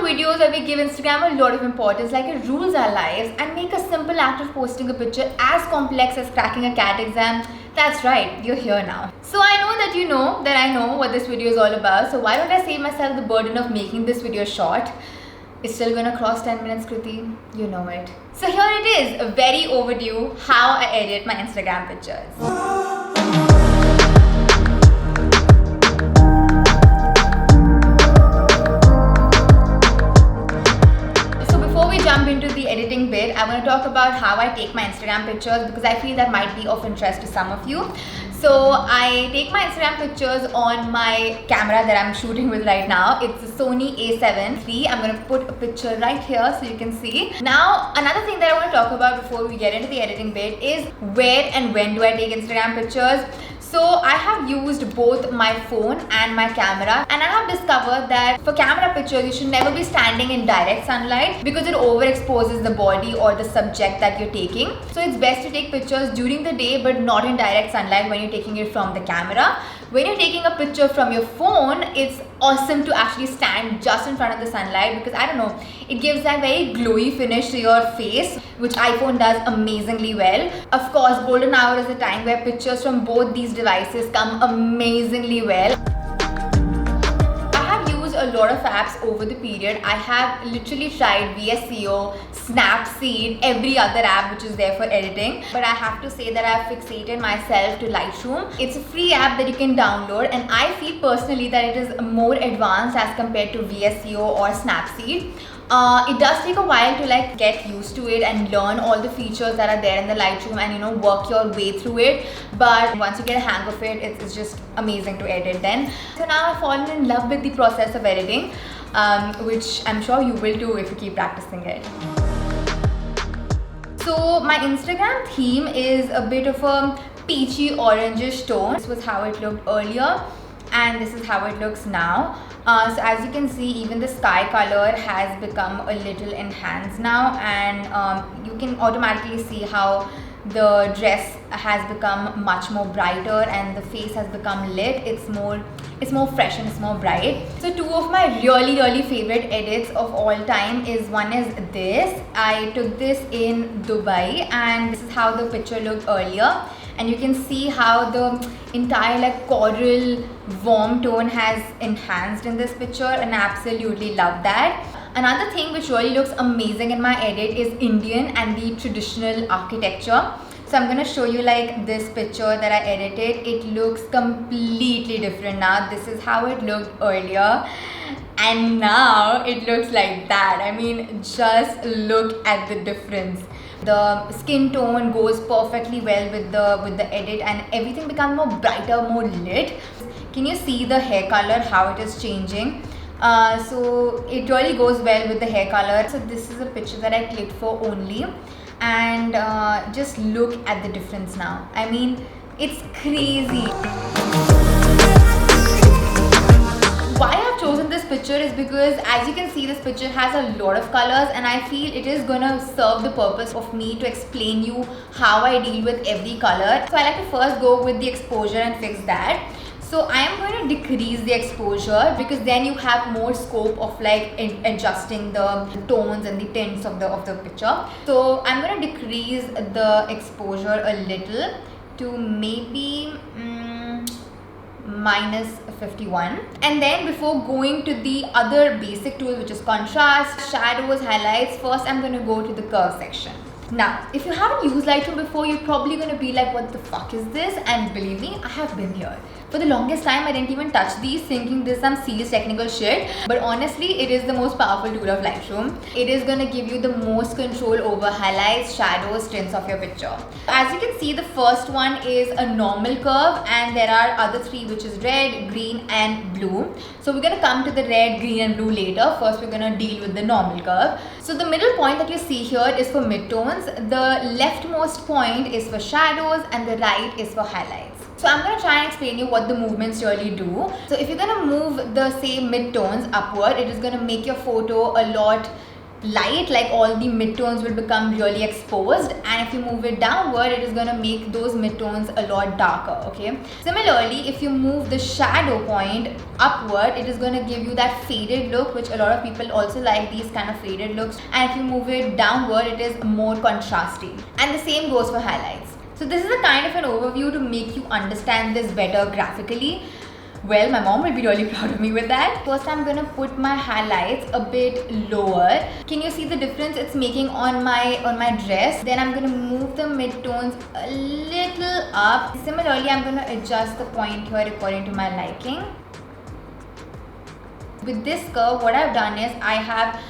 videos where we give Instagram a lot of importance, like it rules our lives, and make a simple act of posting a picture as complex as cracking a CAT exam. That's right, you're here now. So I know that you know that I know what this video is all about, so why don't I save myself the burden of making this video short? It's still gonna cross 10 minutes, Kriti. You know it. So here it is, very overdue, how I edit my Instagram pictures. Jump into the editing bit, I want to talk about how I take my Instagram pictures because I feel that might be of interest to some of you. So I take my Instagram pictures on my camera that I'm shooting with right now. It's a Sony A7 III. I'm going to put a picture right here so you can see. Now, another thing that I want to talk about before we get into the editing bit is where and when do I take Instagram pictures. So I have used both my phone and my camera, and I have discovered that for camera pictures you should never be standing in direct sunlight because it overexposes the body or the subject that you're taking. So it's best to take pictures during the day but not in direct sunlight when you're taking it from the camera. When you're taking a picture from your phone, it's awesome to actually stand just in front of the sunlight because I don't know, it gives that very glowy finish to your face, which iPhone does amazingly well. Of course, golden hour is the time where pictures from both these devices come amazingly well. A lot of apps over the period. I have literally tried VSCO, Snapseed, every other app which is there for editing, but I have to say that I've fixated myself to Lightroom. It's a free app that you can download, and I feel personally that it is more advanced as compared to VSCO or Snapseed. It does take a while to like get used to it and learn all the features that are there in the Lightroom and work your way through it, but once you get a hang of it, it's just amazing to edit then. So now I've fallen in love with the process of editing, which I'm sure you will too if you keep practicing it. So my Instagram theme is a bit of a peachy orangish tone. This was how it looked earlier and this is how it looks now. So as you can see, even the sky color has become a little enhanced now, and you can automatically see how the dress has become much more brighter and the face has become lit. It's more fresh and it's more bright. So two of my really favorite edits of all time is, one is this. I took this in Dubai and this is how the picture looked earlier, and you can see how the entire like coral warm tone has enhanced in this picture, and I absolutely love that. Another thing which really looks amazing in my edit is Indian and the traditional architecture. So I'm going to show you like this picture that I edited. It looks completely different now. This is how it looked earlier and now it looks like that. I mean, just look at the difference. The skin tone goes perfectly well with the edit and everything becomes more brighter, more lit. Can you see the hair color, how it is changing? So it really goes well with the hair color. So this is a picture that I clicked for only, and just look at the difference now. I mean, it's crazy. Why I've chosen this picture is because, as you can see, this picture has a lot of colors, and I feel it is gonna serve the purpose of me to explain you how I deal with every color. So I like to first go with the exposure and fix that. So I am going to decrease the exposure because then you have more scope of like adjusting the tones and the tints of the picture. So I'm going to decrease the exposure a little to maybe minus 51. And then before going to the other basic tools, which is contrast, shadows, highlights, first I'm going to go to the curve section. Now, if you haven't used Lightroom before, you're probably going to be like, what the fuck is this? And believe me, I have been here. For the longest time, I didn't even touch these, thinking this is some serious technical shit. But honestly, it is the most powerful tool of Lightroom. It is going to give you the most control over highlights, shadows, tints of your picture. As you can see, the first one is a normal curve, and there are other three, which is red, green, and blue. So we're going to come to the red, green, and blue later. First, we're going to deal with the normal curve. So the middle point that you see here is for midtones. The leftmost point is for shadows, and the right is for highlights. So I'm going to try and explain you what the movements really do. So if you're going to move the same midtones upward, it is going to make your photo a lot light, like all the midtones will become really exposed, and if you move it downward, it is going to make those midtones a lot darker. Okay, similarly, if you move the shadow point upward, it is going to give you that faded look, which a lot of people also like, these kind of faded looks. And if you move it downward, it is more contrasty, and the same goes for highlights. So this is a kind of an overview to make you understand this better graphically. Well, my mom will be really proud of me with that. First, I'm gonna put my highlights a bit lower. Can you see the difference it's making on my dress? Then I'm gonna move the midtones a little up. Similarly, I'm gonna adjust the point here according to my liking. With this curve, what I've done is I have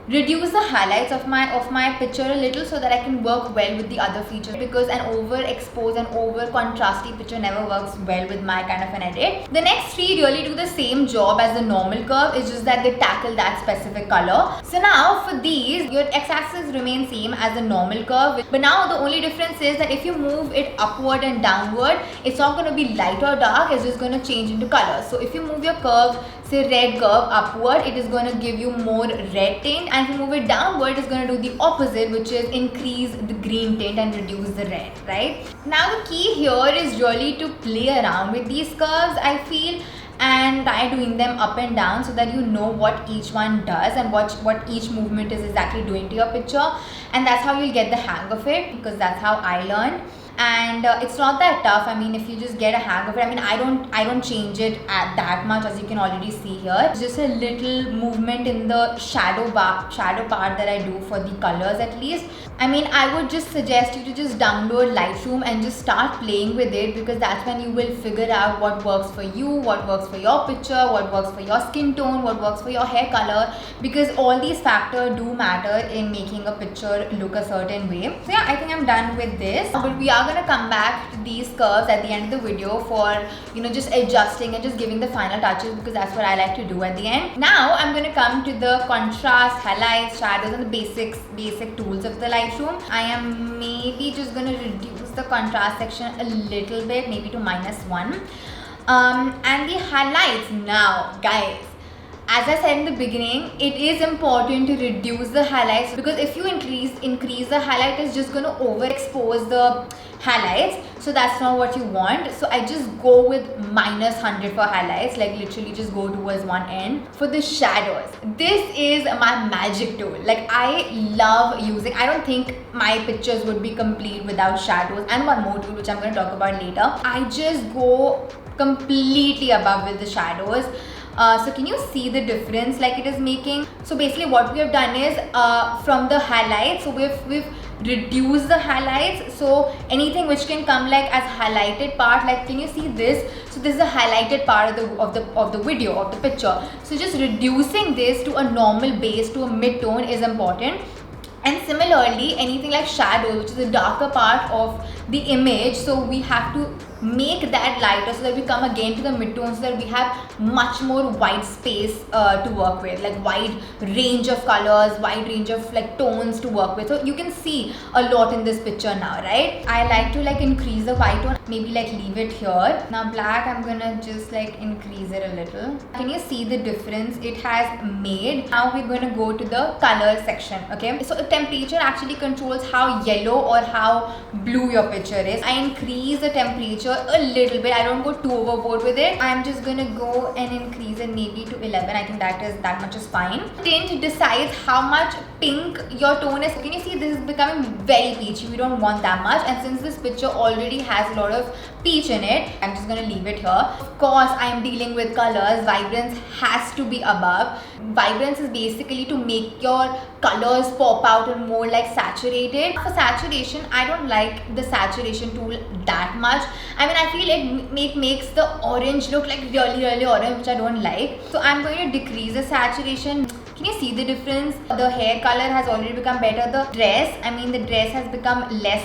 reduce the highlights of my picture a little so that I can work well with the other features, because an overexposed and over contrasty picture never works well with my kind of an edit. The next three really do the same job as the normal curve, it's just that they tackle that specific color. So now for these, your x-axis remains same as the normal curve, but now the only difference is that if you move it upward and downward, it's not going to be light or dark, it's just going to change into color. So if you move your curve, say red curve upward, it is going to give you more red tint, and if you move it downward, it's going to do the opposite, which is increase the green tint and reduce the red, right? Now the key here is really to play around with these curves, I feel, and try doing them up and down so that you know what each one does and what each movement is exactly doing to your picture, and that's how you'll get the hang of it, because that's how I learned. And it's not that tough. I mean, if you just get a hang of it, I mean, I don't change it at that much, as you can already see here. It's just a little movement in the shadow part that I do for the colors at least. I mean, I would just suggest you to just download Lightroom and just start playing with it, because that's when you will figure out what works for you, what works for your picture, what works for your skin tone, what works for your hair color, because all these factors do matter in making a picture look a certain way. So yeah, I think I'm done with this, but we are gonna come back to these curves at the end of the video for, you know, just adjusting and just giving the final touches, because that's what I like to do at the end. Now I'm gonna come to the contrast, highlights, shadows, and the basic tools of the Lightroom. I am maybe just gonna reduce the contrast section a little bit, maybe to -1. And the highlights now, guys. As I said in the beginning, it is important to reduce the highlights, because if you increase the highlight, it's just going to overexpose the highlights. So that's not what you want. So I just go with -100 for highlights, like literally just go towards one end. For the shadows, this is my magic tool. Like, I love using, I don't think my pictures would be complete without shadows. And one more tool, which I'm going to talk about later. I just go completely above with the shadows. So can you see the difference like it is making? So basically what we have done is from the highlights, so we've reduced the highlights. So anything which can come like as highlighted part, like can you see this? So this is a highlighted part of the video, of the picture. So just reducing this to a normal base, to a mid-tone is important. And similarly, anything like shadow, which is the darker part of the image, so we have to make that lighter so that we come again to the mid-tone, so that we have much more wide space to work with, like wide range of colors, wide range of like tones to work with. So you can see a lot in this picture now, right? I like to like increase the white tone, maybe like leave it here. Now black, I'm gonna just like increase it a little. Can you see the difference it has made? Now we're going to go to the color section. Okay, so temperature actually controls how yellow or how blue your picture is. I increase the temperature a little bit. I don't go too overboard with it. I'm just gonna go and increase it maybe to 11. I think that much is fine. Tint decides how much pink your tone is. Can you see this is becoming very peachy? We don't want that much, and since this picture already has a lot of peach in it, I'm just gonna leave it here. Of course, I'm dealing with colors. Vibrance has to be above. Vibrance is basically to make your colors pop out and more like saturated. For saturation, I don't like the saturation tool that much. I mean, I feel it makes the orange look like really orange, which I don't like. So I'm going to decrease the saturation. Can you see the difference? The hair color has already become better. The dress has become less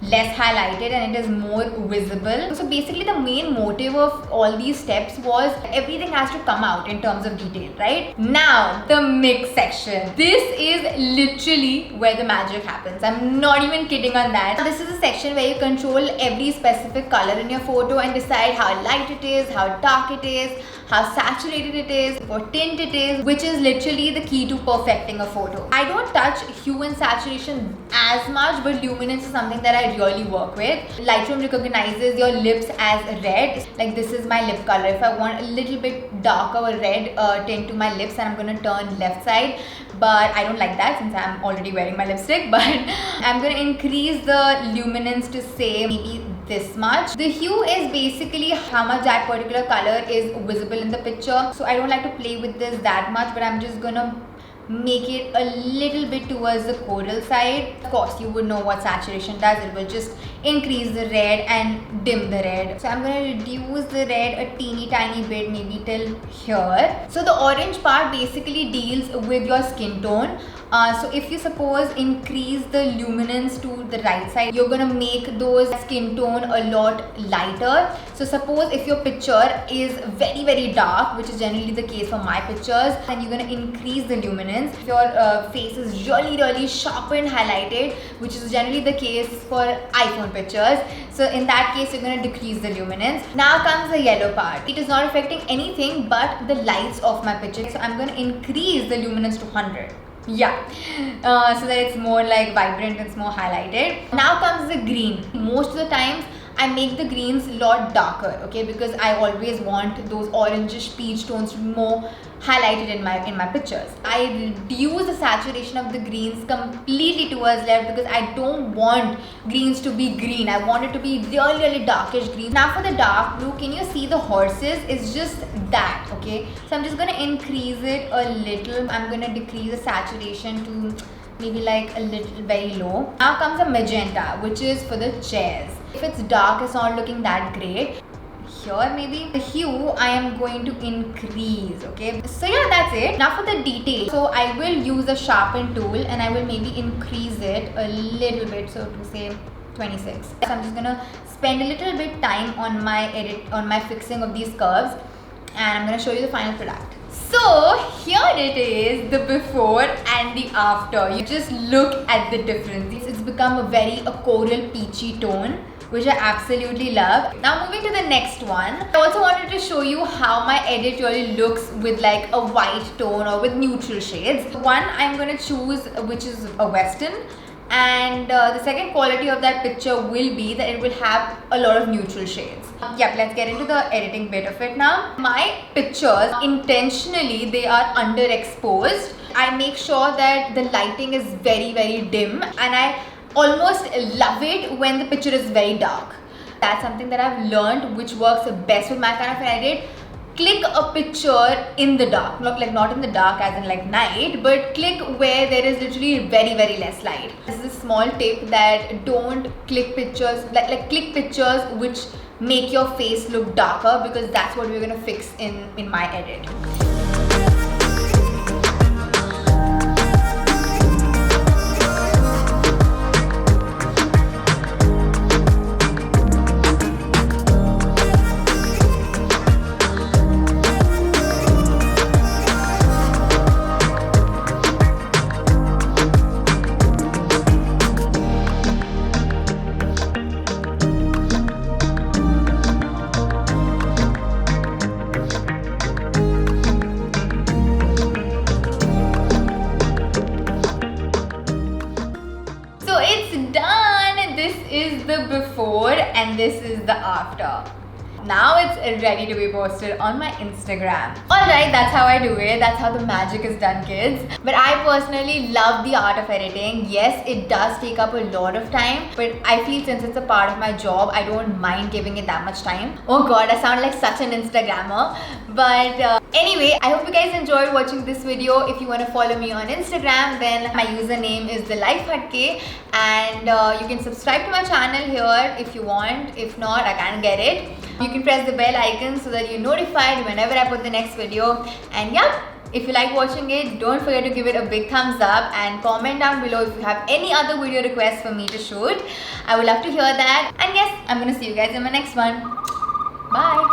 less highlighted and it is more visible. So basically the main motive of all these steps was everything has to come out in terms of detail, right? Now, the mix section. This is literally where the magic happens. I'm not even kidding on that. This is a section where you control every specific color in your photo and decide how light it is, how dark it is, how saturated it is, what tint it is, which is literally the key to perfecting a photo. I don't touch hue and saturation as much, but luminance is something that I really work with. Lightroom recognizes your lips as red. Like this is my lip color. If I want a little bit darker or red tint to my lips, then I'm gonna turn left side. But I don't like that since I'm already wearing my lipstick. But I'm gonna increase the luminance to say maybe this much. The hue is basically how much that particular color is visible in the picture. So I don't like to play with this that much, but I'm just gonna make it a little bit towards the coral side. Of course, you would know what saturation does. It will just increase the red and dim the red. So I'm going to reduce the red a teeny tiny bit, maybe till here. So the orange part basically deals with your skin tone. So if you suppose increase the luminance to the right side, you're gonna make those skin tone a lot lighter. So suppose if your picture is very very dark, which is generally the case for my pictures, then you're gonna increase the luminance. If your face is really sharp and highlighted, which is generally the case for iPhone pictures, so in that case you're gonna decrease the luminance. Now comes the yellow part. It is not affecting anything but the lights of my picture. So I'm gonna increase the luminance to 100. Yeah, so that it's more like vibrant, it's more highlighted. Now comes the green. Most of the times I make the greens a lot darker, okay, because I always want those orangish peach tones to be more highlighted in my pictures. I reduce the saturation of the greens completely towards left because I don't want greens to be green. I want it to be really darkish green. Now for the dark blue, can you see the horses? It's just that, okay? So I'm just gonna increase it a little. I'm gonna decrease the saturation to maybe like a little very low. Now comes a magenta, which is for the chairs. If it's dark, it's not looking that great. Here maybe the hue I am going to increase, okay? So yeah, that's it. Now for the detail, so I will use a sharpen tool and I will maybe increase it a little bit, so to say 26. So I'm just gonna spend a little bit time on my fixing of these curves, and I'm gonna show you the final product. So here it is, the before and the after. You just look at the difference. It's become a coral peachy tone, which I absolutely love. Now moving to the next one. I also wanted to show you how my edit really looks with like a white tone or with neutral shades. One I'm gonna choose, which is a western. And the second quality of that picture will be that it will have a lot of neutral shades. Yep, let's get into the editing bit of it now. My pictures, intentionally, they are underexposed. I make sure that the lighting is very dim, and I almost love it when the picture is very dark. That's something that I've learned which works best with my kind of an edit. Click a picture in the dark, not in the dark as in like night, but click where there is literally very less light. This is a small tip that don't click pictures, like click pictures which make your face look darker, because that's what we're gonna fix in my edit. The before and this is the after. Now it's ready to be posted on my Instagram. Alright, that's how I do it. That's how the magic is done, kids. But I personally love the art of editing. Yes, it does take up a lot of time, but I feel since it's a part of my job, I don't mind giving it that much time. Oh god, I sound like such an Instagrammer. But anyway, I hope you guys enjoyed watching this video. If you want to follow me on Instagram, then my username is TheLifeHutK, and you can subscribe to my channel here if you want. If not, I can't get it. You can press the bell icon so that you're notified whenever I put the next video. And yeah, If you like watching it, don't forget to give it a big thumbs up and comment down below if you have any other video requests for me to shoot. I would love to hear that. And yes, I'm gonna see you guys in my next one. Bye.